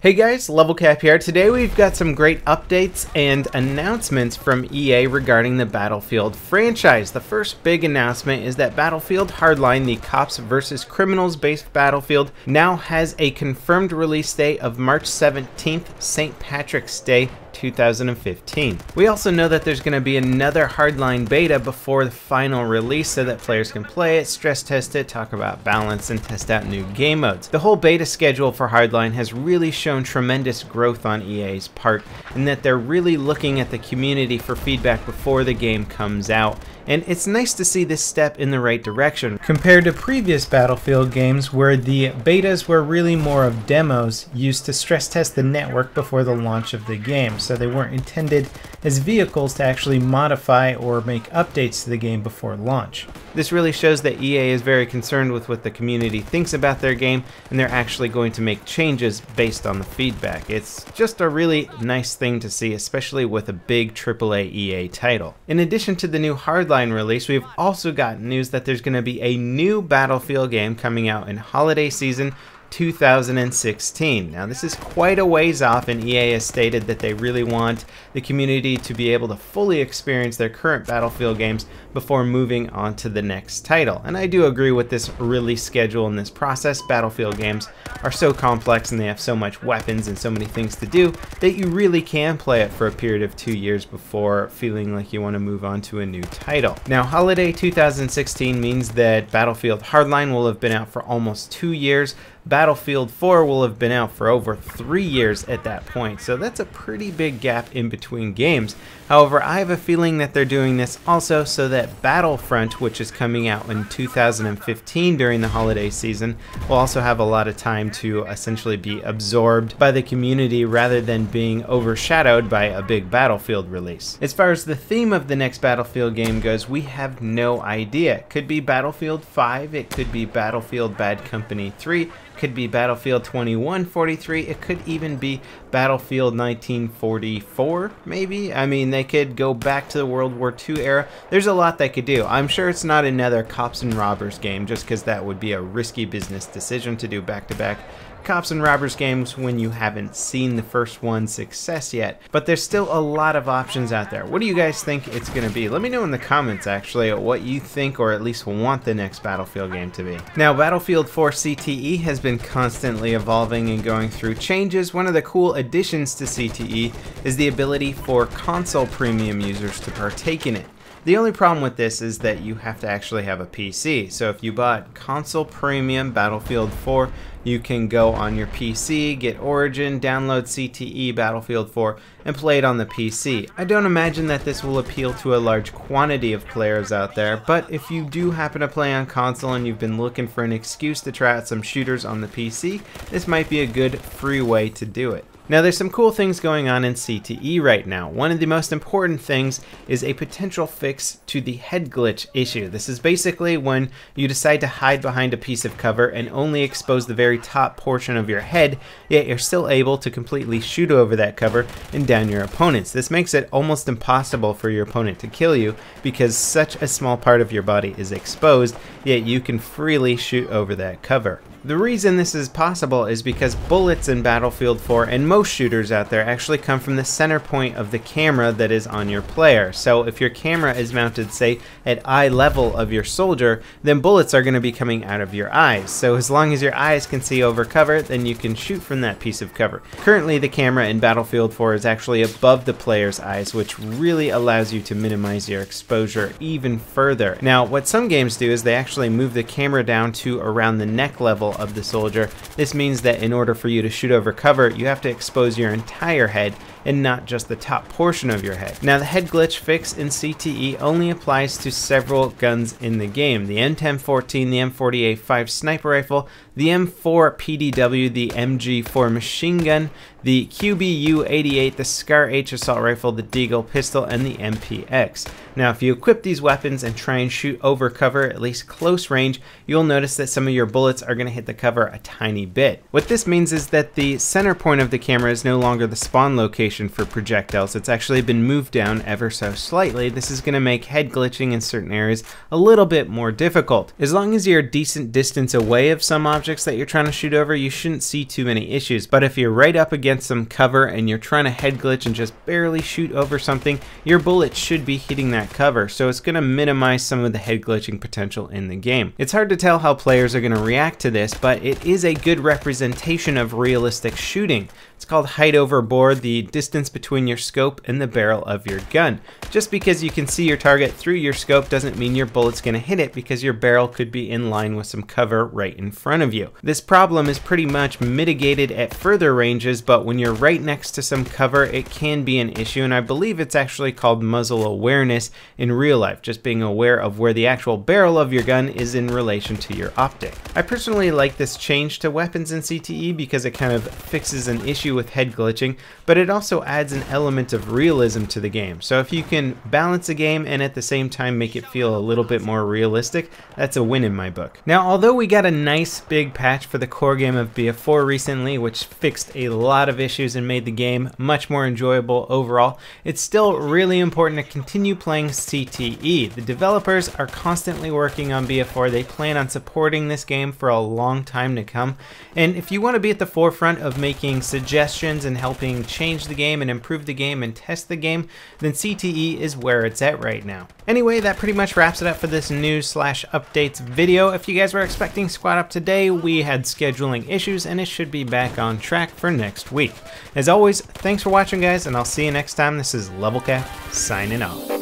Hey guys, LevelCap here. Today we've got some great updates and announcements from EA regarding the Battlefield franchise. The first big announcement is that Battlefield Hardline, the cops versus criminals based Battlefield, now has a confirmed release date of March 17th, St. Patrick's Day 2015. We also know that there's going to be another Hardline beta before the final release so that players can play it, stress test it, talk about balance, and test out new game modes. The whole beta schedule for Hardline has really shown tremendous growth on EA's part, in that they're really looking at the community for feedback before the game comes out. And it's nice to see this step in the right direction, compared to previous Battlefield games where the betas were really more of demos used to stress test the network before the launch of the game, so they weren't intended as vehicles to actually modify or make updates to the game before launch. This really shows that EA is very concerned with what the community thinks about their game, and they're actually going to make changes based on the feedback. It's just a really nice thing to see, especially with a big AAA EA title. In addition to the new Hardline release, we've also got news that there's going to be a new Battlefield game coming out in holiday season 2016. Now this is quite a ways off, and EA has stated that they really want the community to be able to fully experience their current Battlefield games before moving on to the next title. And I do agree with this release schedule and this process. Battlefield games are so complex and they have so much weapons and so many things to do that you really can play it for a period of 2 years before feeling like you want to move on to a new title. Now holiday 2016 means that Battlefield Hardline will have been out for almost 2 years. Battlefield 4 will have been out for over 3 years at that point, so that's a pretty big gap in between games. However, I have a feeling that they're doing this also so that Battlefront, which is coming out in 2015 during the holiday season, will also have a lot of time to essentially be absorbed by the community rather than being overshadowed by a big Battlefield release. As far as the theme of the next Battlefield game goes, we have no idea. It could be Battlefield 5, it could be Battlefield Bad Company 3, could be Battlefield 2143, it could even be Battlefield 1944, maybe? I mean, they could go back to the World War II era. There's a lot they could do. I'm sure it's not another cops and robbers game, just because that would be a risky business decision to do back-to-back cops and robbers games when you haven't seen the first one's success yet. But there's still a lot of options out there. What do you guys think it's going to be? Let me know in the comments actually what you think, or at least want the next Battlefield game to be. Now Battlefield 4 CTE has been constantly evolving and going through changes. One of the cool additions to CTE is the ability for console premium users to partake in it. The only problem with this is that you have to actually have a PC. So if you bought console premium Battlefield 4, you can go on your PC, get Origin, download CTE Battlefield 4, and play it on the PC. I don't imagine that this will appeal to a large quantity of players out there, but if you do happen to play on console and you've been looking for an excuse to try out some shooters on the PC, this might be a good free way to do it. Now there's some cool things going on in CTE right now. One of the most important things is a potential fix to the head glitch issue. This is basically when you decide to hide behind a piece of cover and only expose the very top portion of your head, yet you're still able to completely shoot over that cover and down your opponents. This makes it almost impossible for your opponent to kill you because such a small part of your body is exposed, yet you can freely shoot over that cover. The reason this is possible is because bullets in Battlefield 4 and most shooters out there actually come from the center point of the camera that is on your player. So if your camera is mounted, say, at eye level of your soldier, then bullets are going to be coming out of your eyes. So as long as your eyes can see over cover, then you can shoot from that piece of cover. Currently, the camera in Battlefield 4 is actually above the player's eyes, which really allows you to minimize your exposure even further. Now, what some games do is they actually move the camera down to around the neck level of the soldier. This means that in order for you to shoot over cover, you have to expose your entire head and not just the top portion of your head. Now the head glitch fix in CTE only applies to several guns in the game: the M1014, the M40A5 sniper rifle, the M4 PDW, the MG4 machine gun, the QBU-88, the Scar-H assault rifle, the Deagle pistol, and the MPX. Now if you equip these weapons and try and shoot over cover, at least close range, you'll notice that some of your bullets are going to hit the cover a tiny bit. What this means is that the center point of the camera is no longer the spawn location location for projectiles. It's actually been moved down ever so slightly. This is going to make head glitching in certain areas a little bit more difficult. As long as you're a decent distance away of some objects that you're trying to shoot over, you shouldn't see too many issues. But if you're right up against some cover and you're trying to head glitch and just barely shoot over something, your bullet should be hitting that cover, so it's going to minimize some of the head glitching potential in the game. It's hard to tell how players are going to react to this, but it is a good representation of realistic shooting. It's called height over bore, the distance between your scope and the barrel of your gun. Just because you can see your target through your scope doesn't mean your bullet's going to hit it, because your barrel could be in line with some cover right in front of you. This problem is pretty much mitigated at further ranges, but when you're right next to some cover, it can be an issue, and I believe it's actually called muzzle awareness in real life, just being aware of where the actual barrel of your gun is in relation to your optic. I personally like this change to weapons in CTE because it kind of fixes an issue with head glitching, but it also adds an element of realism to the game. So if you can balance a game and at the same time make it feel a little bit more realistic, that's a win in my book. Now, although we got a nice big patch for the core game of BF4 recently, which fixed a lot of issues and made the game much more enjoyable overall, it's still really important to continue playing CTE. The developers are constantly working on BF4. They plan on supporting this game for a long time to come, and if you want to be at the forefront of making suggestions and helping change the game and improve the game and test the game, then CTE is where it's at right now. Anyway, that pretty much wraps it up for this news/updates video. If you guys were expecting Squad Up today, we had scheduling issues and it should be back on track for next week. As always, thanks for watching guys, and I'll see you next time. This is LevelCap signing off.